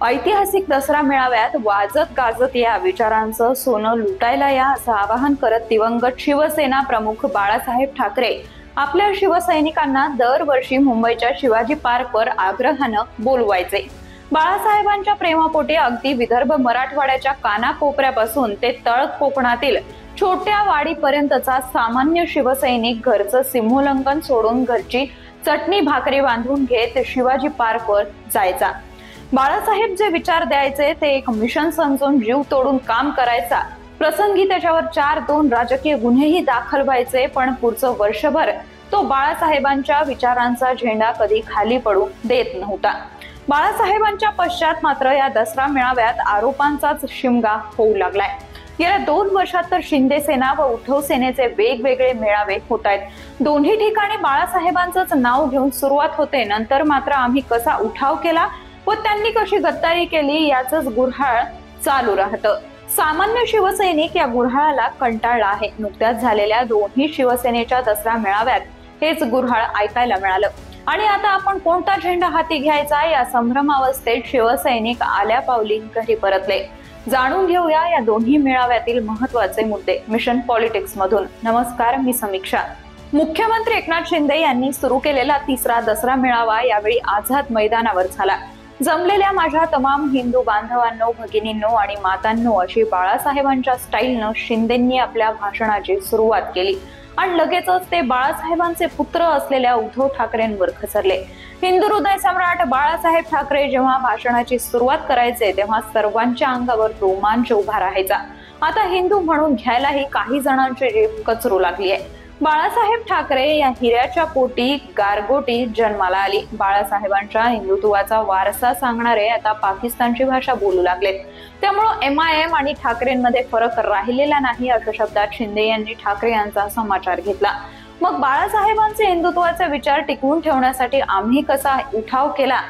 ऐतिहासिक दसरा मेळाव्यात वाजत गाजत या विचारांचं सोनं लुटायला या असं आवाहन करत दिवंगत शिवसेना प्रमुख बाळासाहेब ठाकरे आपल्या शिवसैनिकांना दरवर्षी मुंबईच्या शिवाजी पार्कवर आग्रहानं बोलवायचे। बाळासाहेबांच्या प्रेमापोटी अगदी विदर्भ मराठवाड्याच्या कानाकोपऱ्यापासून ते तळ कोकणातील छोट्या वाडीपर्यंतचा सामान्य शिवसैनिक घरचं सिंहोल्लंघन सोडून घरची चटणी भाकरी बांधून घेत शिवाजी पार्कवर जायचा। बाळासाहेब जे विचार द्यायचे ते एक मिशन समजून जीव तोडून काम करायचा। प्रसंगी त्याच्यावर 4-2 राजकीय गुन्हेही दाखल व्हायचे, पण पुढचं वर्षभर तो बाळासाहेबांच्या विचारांचा झेंडा कधी खाली पडू देत नव्हता। बाळासाहेबांच्या पश्चात मात्र या दसरा मेळाव्यात आरोपांचाच शिमगा होऊ लागलाय। गेल्या 2 वर्षात तर शिंदे सेना व उद्धव सेनेचे वेगवेगळे मेळावे होत आहेत। दोन्ही ठिकाणी बाळासाहेबांचंच नाव घेऊन सुरुवात होते, नंतर मात्र आम्ही कसा उठाव केला व त्यांनी कशी गद्दारी केली याचंच गुऱ्हाळ चालू राहतं। सामान्य शिवसैनिक या गुऱ्हाळाला कंटाळला आहे। नुकत्याच झालेल्या दोन्ही शिवसेनेच्या दसरा मेळाव्यात हेच गुऱ्हाळ ऐकायला मिळालं आणि आता आपण कोणता झेंडा हाती घ्यायचा या संभ्रमावस्थेत शिवसैनिक आल्या पावली घरी परतले। जाणून घेऊया या दोन्ही मेळाव्यातील महत्त्वाचे मुद्दे मिशन पॉलिटिक्स मधून। नमस्कार, मी समीक्षा। मुख्यमंत्री एकनाथ शिंदे यांनी सुरू केलेला तिसरा दसरा मेळावा यावेळी आझाद मैदानावर झाला। जमलेल्या माझ्या तमाम हिंदू बांधवांनो, भगिनींनो आणि मातांनो अशी बाळासाहेबांच्या स्टाईलनं शिंदेंनी आपल्या भाषणाची सुरुवात केली आणि लगेचच ते बाळासाहेबांचे पुत्र असलेल्या उद्धव ठाकरेंवर खचरले। हिंदू हृदय सम्राट बाळासाहेब ठाकरे जेव्हा भाषणाची सुरुवात करायचे तेव्हा सर्वांच्या अंगावर रोमांच उभा राहायचा। आता हिंदू म्हणून घ्यायलाही काही जणांची जीभ कचरू लागली आहे। बाळासाहेब ठाकरे या हिऱ्याच्या पोटी गारगोटी जन्माला आली। बाळासाहेबांच्या हिंदुत्वाचा वारसा सांगणारे आता पाकिस्तानची भाषा बोलू लागलेत, त्यामुळे MIM आणि ठाकरेंमध्ये फरक राहिलेला नाही अशा शब्दात शिंदे यांनी ठाकरे यांचा समाचार घेतला। मग बाळासाहेबांचे हिंदुत्वाचे विचार टिकवून ठेवण्यासाठी आम्ही कसा उठाव केला,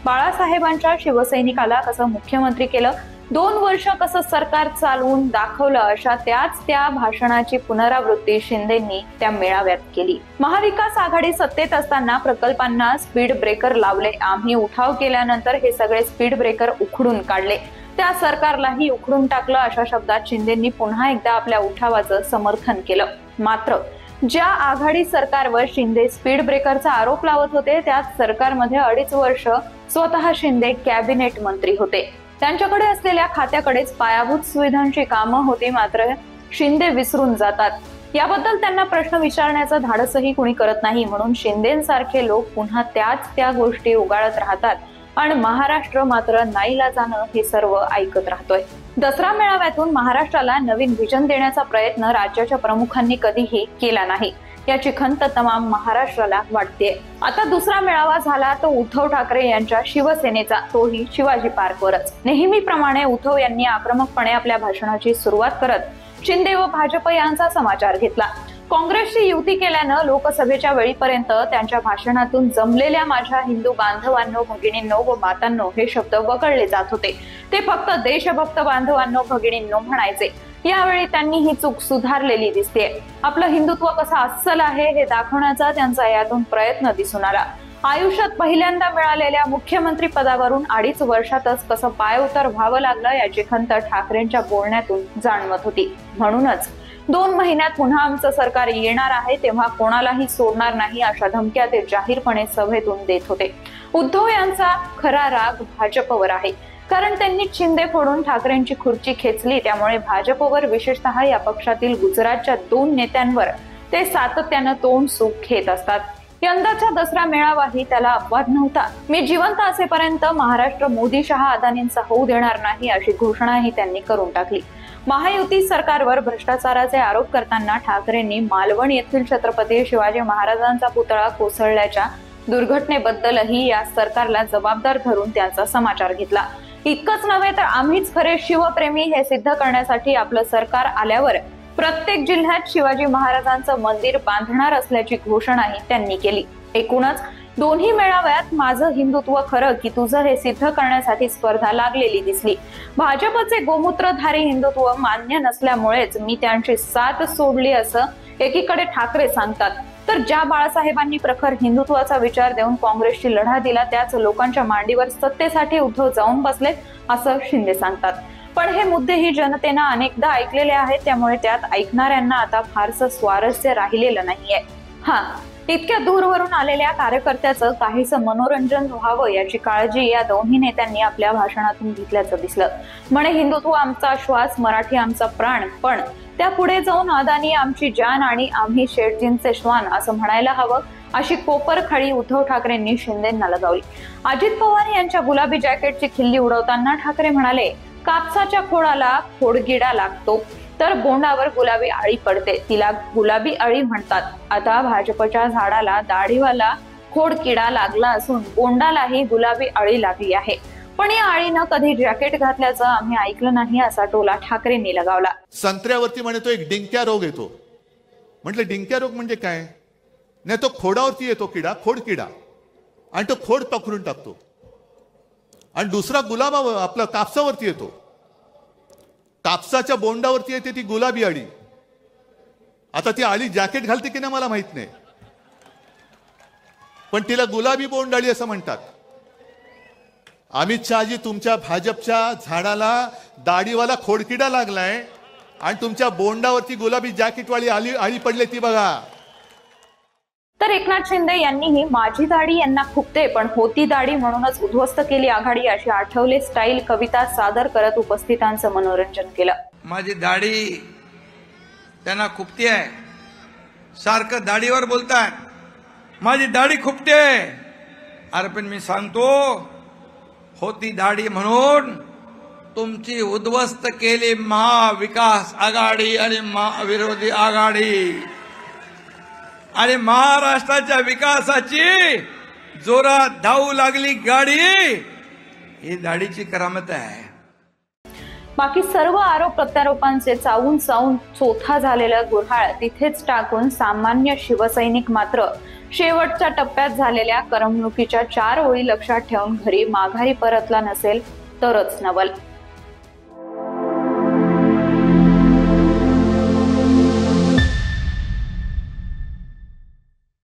बाळासाहेबांच्या शिवसैनिकाला कसं मुख्यमंत्री केलं, 2 वर्ष कसं सरकार चालवून दाखवलं, अशा त्या भाषणाची पुनरावृत्ती शिंदेंनी त्या मेळाव्यात केली। महाविकास आघाडी सत्तेत असताना प्रकल्पांना स्पीड ब्रेकर लावले, आम्ही उठाव केल्यानंतर हे सगळे स्पीड ब्रेकर उखडून काढले, त्या सरकारलाही उखडून टाकलं, अशा शब्दात शिंदेंनी पुन्हा एकदा आपल्या उठावाचं समर्थन केलं। मात्र ज्या आघाडी सरकारवर शिंदे स्पीड ब्रेकरचा आरोप लावत होते त्याच सरकारमध्ये 2.5 वर्ष स्वतः शिंदे कॅबिनेट मंत्री होते। त्यांच्याकडे असलेल्या खात्याकडेच पायाभूत सुविधांची कामं होती, मात्र शिंदे विसरून जातात। याबद्दल त्यांना प्रश्न विचारण्याचं धाडसही कुणी करत नाही, म्हणून शिंदेसारखे लोक पुन्हा त्या गोष्टी उगाळत राहतात आणि महाराष्ट्र मात्र नाईलाजानं हे सर्व ऐकत राहतोय। दसरा मेळाव्यातून महाराष्ट्राला नवीन व्हिजन देण्याचा प्रयत्न राज्याच्या प्रमुखांनी कधीही केला नाही, याची खंत तमाम महाराष्ट्राला वाटते। आता दुसरा मेळावा झाला तो उद्धव ठाकरे यांच्या शिवसेनेचा, तोही शिवाजी पार्कवरच। नेहमीप्रमाणे उद्धव यांनी आक्रमकपणे आपल्या भाषणाची सुरुवात करत शिंदे व भाजप यांचा समाचार घेतला। काँग्रेसची युती केल्यानं लोकसभेच्या वेळीपर्यंत त्यांच्या भाषणातून जमलेल्या माझ्या हिंदू बांधवांनो, भगिनींनो व मातांनो हे शब्द वगळले जात होते। ते फक्त देशभक्त बांधवांनो, भगिनींनो म्हणायचे। यावेळी त्यांनी ही चूक सुधारलेली दिसते। आपलं हिंदुत्व कसं अस्सल आहे हे दाखवण्याचा त्यांचा यातून प्रयत्न दिसून आला। आयुष्यात पहिल्यांदा मिळालेल्या मुख्यमंत्री पदावरून 2.5 वर्षातच कसं पायउतार व्हावं लागलं याची खंत ठाकरेंच्या बोलण्यातून जाणवत होती। म्हणूनच 2 महिन्यात पुन्हा आमचं सरकार येणार आहे तेव्हा कोणालाही सोडणार नाही अशा धमक्या ते जाहीरपणे सभेतून देत होते। उद्धव यांचा खरा राग भाजपवर आहे, कारण त्यांनी शिंदे फोडून ठाकरेंची खुर्ची खेचली, त्यामुळे भाजपवर विशेषतः या पक्षातील गुजरातच्या 2 नेत्यांवर ते सातत्यानं तोंड सुख घेत असतात। यंदाचा दसरा मेळावाही त्याला अपवाद नव्हता। मी जिवंत असेपर्यंत महाराष्ट्र मोदी शहा अदानींचा होऊ देणार नाही अशी घोषणाही त्यांनी करून टाकली। महायुती सरकारवर भ्रष्टाचाराचे आरोप करताना ठाकरेंनी मालवण येथील छत्रपती शिवाजी महाराजांचा पुतळा कोसळल्याच्या दुर्घटनेबद्दलही या सरकारला जबाबदार धरून त्यांचा समाचार घेतला। इतकंच नव्हे तर आम्हीच खरे शिवप्रेमी हे सिद्ध करण्यासाठी आपलं सरकार आल्यावर प्रत्येक जिल्ह्यात शिवाजी महाराजांचं मंदिर बांधणार असल्याची घोषणाही त्यांनी केली। एकूणच दोन्ही मेळाव्यात माझं हिंदुत्व खरं की तुझं हे सिद्ध करण्यासाठी स्पर्धा लागलेली दिसली। भाजपचे गोमूत्रधारी हिंदुत्व मान्य नसल्यामुळेच मी त्यांची साथ सोडली असं एकीकडे ठाकरे सांगतात, तर ज्या बाळासाहेबांनी प्रखर हिंदुत्वाचा विचार देऊन काँग्रेसची लढा दिला त्याच लोकांच्या मांडीवर सत्तेसाठी उद्धव जाऊन बसलेत असं शिंदे सांगतात। पण हे मुद्देही जनतेनं अनेकदा ऐकलेले आहेत, त्यामुळे त्यात ऐकणाऱ्यांना आता फारसं स्वारस्य राहिलेलं नाहीये। इतक्या दूरवरून आलेल्या कार्यकर्त्याचं काहीसं मनोरंजन व्हावं याची काळजी या दोन्ही नेत्यांनी आपल्या भाषणातून घेतल्याचं दिसलं। म्हणे हिंदुत्व आमचा श्वास, मराठी आमचा प्राण, पण त्यापुढे जाऊन अदानी आमची जान आणि आम्ही शेटजींचे श्वान असं म्हणायला हवं, अशी कोपरखळी उद्धव ठाकरेंनी शिंदेंना लगावली। अजित पवार यांच्या गुलाबी जॅकेटची खिल्ली उडवताना ठाकरे म्हणाले, कापसाच्या खोडाला खोडकिडा लागतो तर बोंडावर गुलाबी आळी पडते, तिला गुलाबी आळी म्हणतात। आता भाजपच्या झाडाला दाढीवाला खोडकिडा लागला असून बोंडालाही गुलाबी आळी लागली आहे, पण या आळीनं कधी जॅकेट घातल्याचं आम्ही ऐकलं नाही असा टोला ठाकरेंनी लगावला। संत्र्यावरती म्हणे तो एक डिंक्या रोग येतो। म्हटलं डिंक्या रोग म्हणजे काय? नाही, तो खोडावरती येतो किडा, खोडकिडा, आणि तो खोड पकडून टाकतो। आणि दुसरा गुलाबा आपला कापसावरती येतो, कापसाच्या बोंडावरती येते ती गुलाबी आळी। आता ती आळी जॅकेट घालते की नाही मला माहित नाही, पण तिला गुलाबी बोंड आळी असं म्हणतात। अमित शहाजी, तुमच्या भाजपच्या झाडाला दाढीवाला खोडकिडा लागलाय आणि तुमच्या बोंडावरती गुलाबी जॅकेटवाली आळी पडली, ती बघा। तर एकनाथ शिंदे यांनीही माझी दाढी यांना खुपते पण होती दाढी म्हणूनच उद्ध्वस्त केली आघाडी अशी आठवले स्टाईल कविता सादर करत उपस्थितांचं मनोरंजन केलं। माझी दाढी त्यांना खुपते आहे, सारखं दाढीवर बोलताय, माझी दाढी खुपते। अरे पण मी सांगतो, होती दाढी म्हणून तुमची उद्ध्वस्त केली महाविकास आघाडी आणि महाविरोधी आघाडी, आणि महाराष्ट्राच्या विकासाची जोरात धावू लागली गाडी, ही दाढीची करामत आहे। बाकी सर्व आरोप प्रत्यारोपांचे चावून चोथा झालेलं गुऱ्हाळ तिथेच टाकून सामान्य शिवसैनिक मात्र शेवटच्या टप्प्यात झालेल्या करमणुकीच्या 4 ओळी लक्षात ठेवून घरी माघारी परतला नसेल तरच नवल।